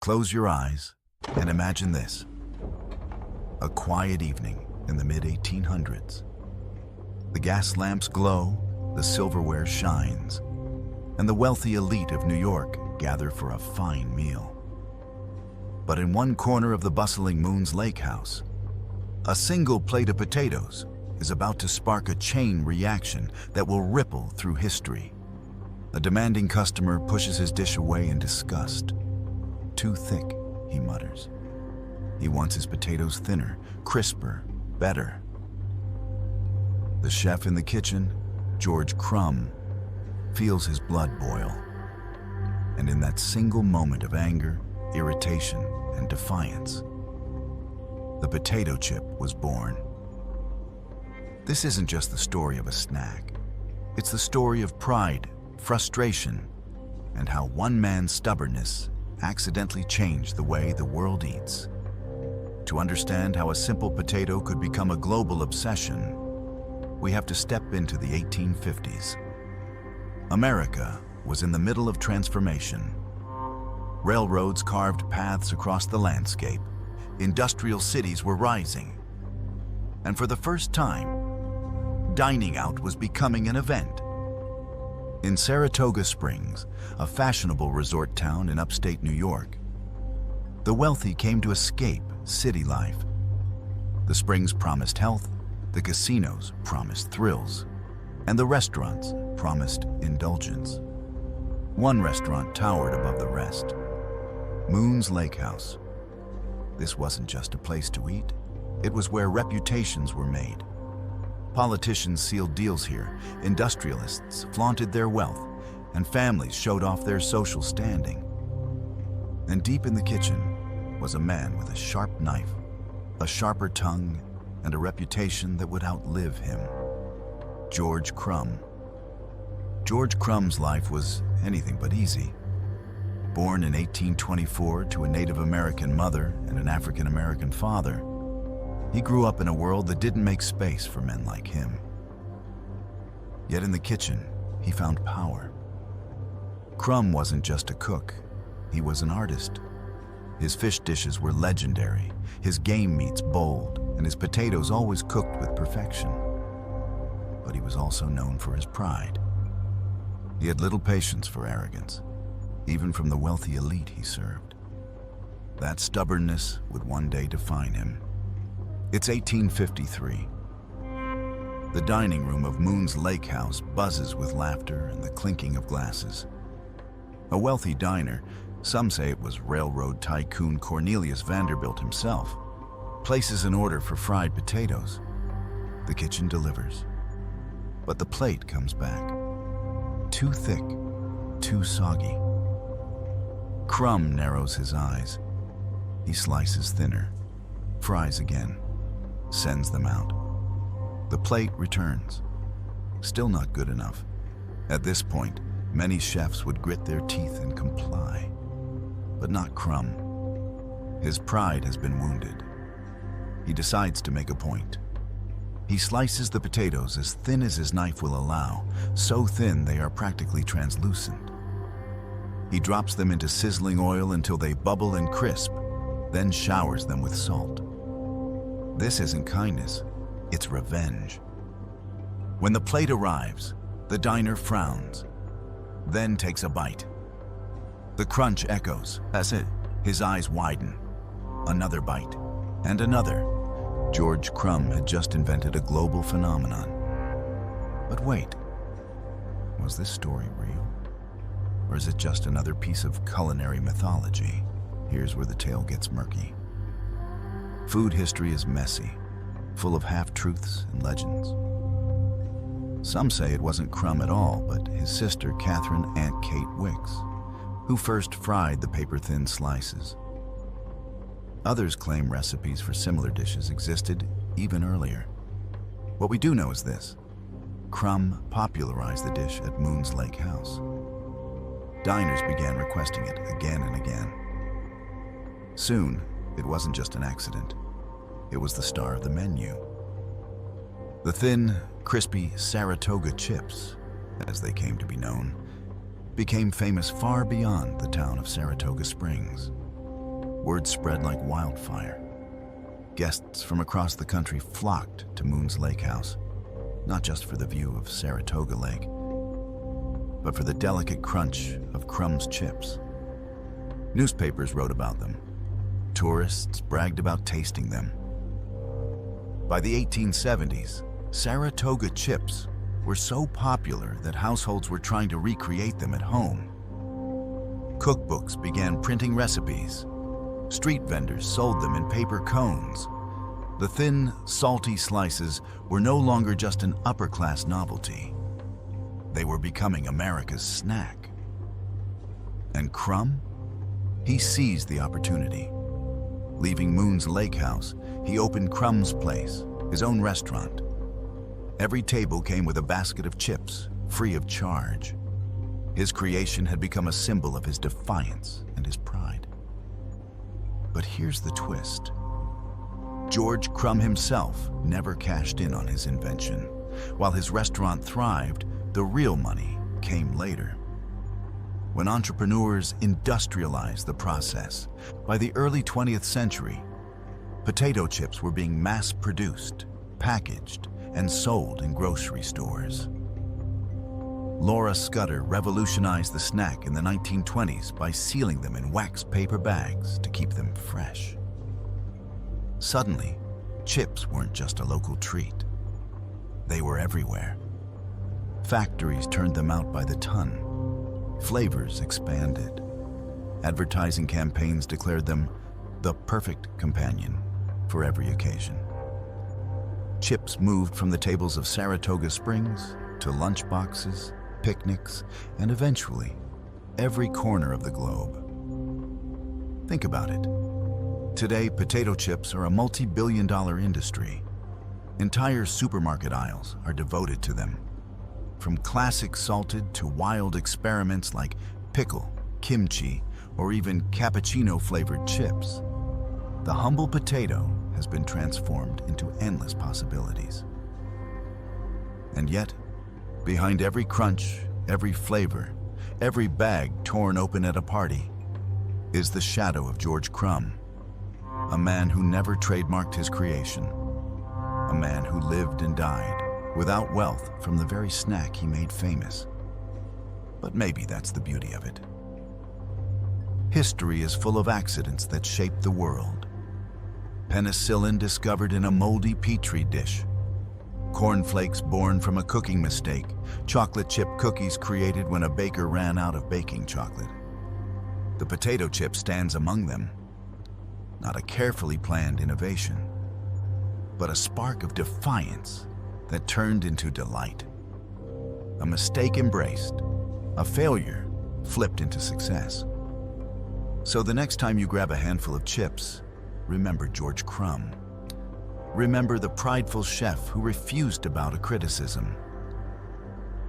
Close your eyes and imagine this. A quiet evening in the mid-1800s. The gas lamps glow, the silverware shines, and the wealthy elite of New York gather for a fine meal. But in one corner of the bustling Moon's Lake house, a single plate of potatoes is about to spark a chain reaction that will ripple through history. A demanding customer pushes his dish away in disgust. "Too thick," he mutters. He wants his potatoes thinner, crisper, better. The chef in the kitchen, George Crum, feels his blood boil. And in that single moment of anger, irritation, and defiance, the potato chip was born. This isn't just the story of a snack. It's the story of pride, frustration, and how one man's stubbornness accidentally changed the way the world eats. To understand how a simple potato could become a global obsession, we have to step into the 1850s. America was in the middle of transformation. Railroads carved paths across the landscape. Industrial cities were rising. And for the first time, dining out was becoming an event. In Saratoga Springs, a fashionable resort town in upstate New York, the wealthy came to escape city life. The springs promised health, the casinos promised thrills, and the restaurants promised indulgence. One restaurant towered above the rest, Moon's Lake House. This wasn't just a place to eat, it was where reputations were made. Politicians sealed deals here, industrialists flaunted their wealth, and families showed off their social standing. And deep in the kitchen was a man with a sharp knife, a sharper tongue, and a reputation that would outlive him. George Crum. George Crum's life was anything but easy. Born in 1824 to a Native American mother and an African American father, he grew up in a world that didn't make space for men like him. Yet in the kitchen, he found power. Crum wasn't just a cook, he was an artist. His fish dishes were legendary, his game meats bold, and his potatoes always cooked with perfection. But he was also known for his pride. He had little patience for arrogance, even from the wealthy elite he served. That stubbornness would one day define him. It's 1853. The dining room of Moon's Lake House buzzes with laughter and the clinking of glasses. A wealthy diner, some say it was railroad tycoon Cornelius Vanderbilt himself, places an order for fried potatoes. The kitchen delivers. But the plate comes back. Too thick, too soggy. Crum narrows his eyes. He slices thinner, fries again, sends them out. The plate returns. Still not good enough. At this point, many chefs would grit their teeth and comply. But not Crum. His pride has been wounded. He decides to make a point. He slices the potatoes as thin as his knife will allow, so thin they are practically translucent. He drops them into sizzling oil until they bubble and crisp, then showers them with salt. This isn't kindness, it's revenge. When the plate arrives, the diner frowns, then takes a bite. The crunch echoes. That's it. His eyes widen. Another bite, and another. George Crum had just invented a global phenomenon. But wait, was this story real? Or is it just another piece of culinary mythology? Here's where the tale gets murky. Food history is messy, full of half-truths and legends. Some say it wasn't Crum at all, but his sister, Catherine Aunt Kate Wicks, who first fried the paper-thin slices. Others claim recipes for similar dishes existed even earlier. What we do know is this: Crum popularized the dish at Moon's Lake House. Diners began requesting it again and again. Soon, it wasn't just an accident. It was the star of the menu. The thin, crispy Saratoga Chips, as they came to be known, became famous far beyond the town of Saratoga Springs. Word spread like wildfire. Guests from across the country flocked to Moon's Lake House, not just for the view of Saratoga Lake, but for the delicate crunch of Crum's chips. Newspapers wrote about them. Tourists bragged about tasting them. By the 1870s, Saratoga Chips were so popular that households were trying to recreate them at home. Cookbooks began printing recipes. Street vendors sold them in paper cones. The thin, salty slices were no longer just an upper-class novelty. They were becoming America's snack. And Crum? He seized the opportunity. Leaving Moon's Lake House, he opened Crum's Place, his own restaurant. Every table came with a basket of chips, free of charge. His creation had become a symbol of his defiance and his pride. But here's the twist. George Crum himself never cashed in on his invention. While his restaurant thrived, the real money came later. When entrepreneurs industrialized the process, by the early 20th century, potato chips were being mass-produced, packaged, and sold in grocery stores. Laura Scudder revolutionized the snack in the 1920s by sealing them in wax paper bags to keep them fresh. Suddenly, chips weren't just a local treat. They were everywhere. Factories turned them out by the ton. Flavors expanded. Advertising campaigns declared them the perfect companion for every occasion. Chips moved from the tables of Saratoga Springs to lunchboxes, picnics, and eventually, every corner of the globe. Think about it. Today, potato chips are a multi-billion-dollar industry. Entire supermarket aisles are devoted to them. From classic salted to wild experiments like pickle, kimchi, or even cappuccino-flavored chips, the humble potato has been transformed into endless possibilities. And yet, behind every crunch, every flavor, every bag torn open at a party, is the shadow of George Crum, a man who never trademarked his creation, a man who lived and died without wealth from the very snack he made famous. But maybe that's the beauty of it. History is full of accidents that shaped the world. Penicillin discovered in a moldy petri dish. Cornflakes born from a cooking mistake. Chocolate chip cookies created when a baker ran out of baking chocolate. The potato chip stands among them. Not a carefully planned innovation, but a spark of defiance that turned into delight. A mistake embraced, a failure flipped into success. So the next time you grab a handful of chips, remember George Crum. Remember the prideful chef who refused to bow to criticism.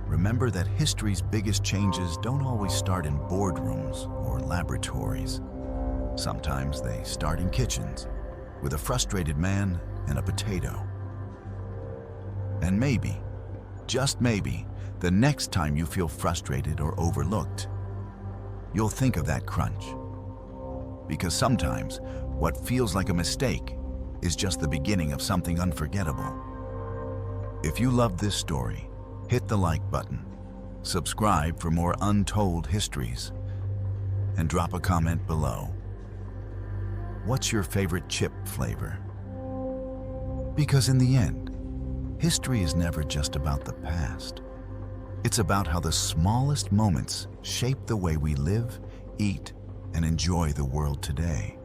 Remember that history's biggest changes don't always start in boardrooms or laboratories. Sometimes they start in kitchens, with a frustrated man and a potato. And maybe, just maybe, the next time you feel frustrated or overlooked, you'll think of that crunch. Because sometimes, what feels like a mistake is just the beginning of something unforgettable. If you loved this story, hit the like button, subscribe for more untold histories, and drop a comment below. What's your favorite chip flavor? Because in the end, history is never just about the past. It's about how the smallest moments shape the way we live, eat, and enjoy the world today.